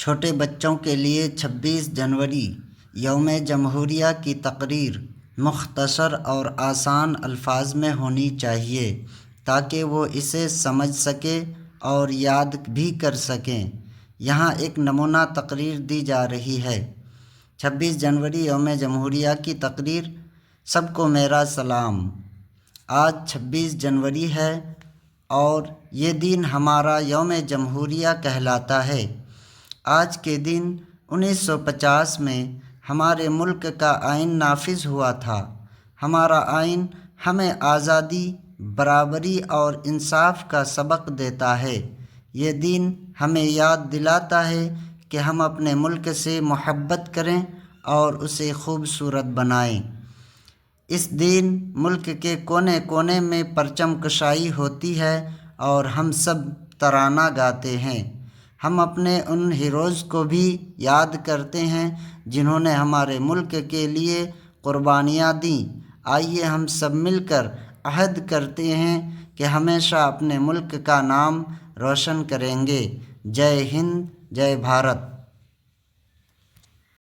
چھوٹے بچوں کے لیے 26 جنوری یوم جمہوریہ کی تقریر مختصر اور آسان الفاظ میں ہونی چاہیے تاکہ وہ اسے سمجھ سکیں اور یاد بھی کر سکیں۔ یہاں ایک نمونہ تقریر دی جا رہی ہے۔ 26 جنوری یوم جمہوریہ کی تقریر۔ سب کو میرا سلام۔ آج 26 جنوری ہے اور یہ دن ہمارا یوم جمہوریہ کہلاتا ہے۔ آج کے دن 1950 میں ہمارے ملک کا آئین نافذ ہوا تھا۔ ہمارا آئین ہمیں آزادی، برابری اور انصاف کا سبق دیتا ہے۔ یہ دن ہمیں یاد دلاتا ہے کہ ہم اپنے ملک سے محبت کریں اور اسے خوبصورت بنائیں۔ اس دن ملک کے کونے کونے میں پرچم کشائی ہوتی ہے اور ہم سب ترانہ گاتے ہیں۔ ہم اپنے ان ہیروز کو بھی یاد کرتے ہیں جنہوں نے ہمارے ملک کے لیے قربانیاں دیں۔ آئیے ہم سب مل کر عہد کرتے ہیں کہ ہمیشہ اپنے ملک کا نام روشن کریں گے۔ جے ہند، جے بھارت۔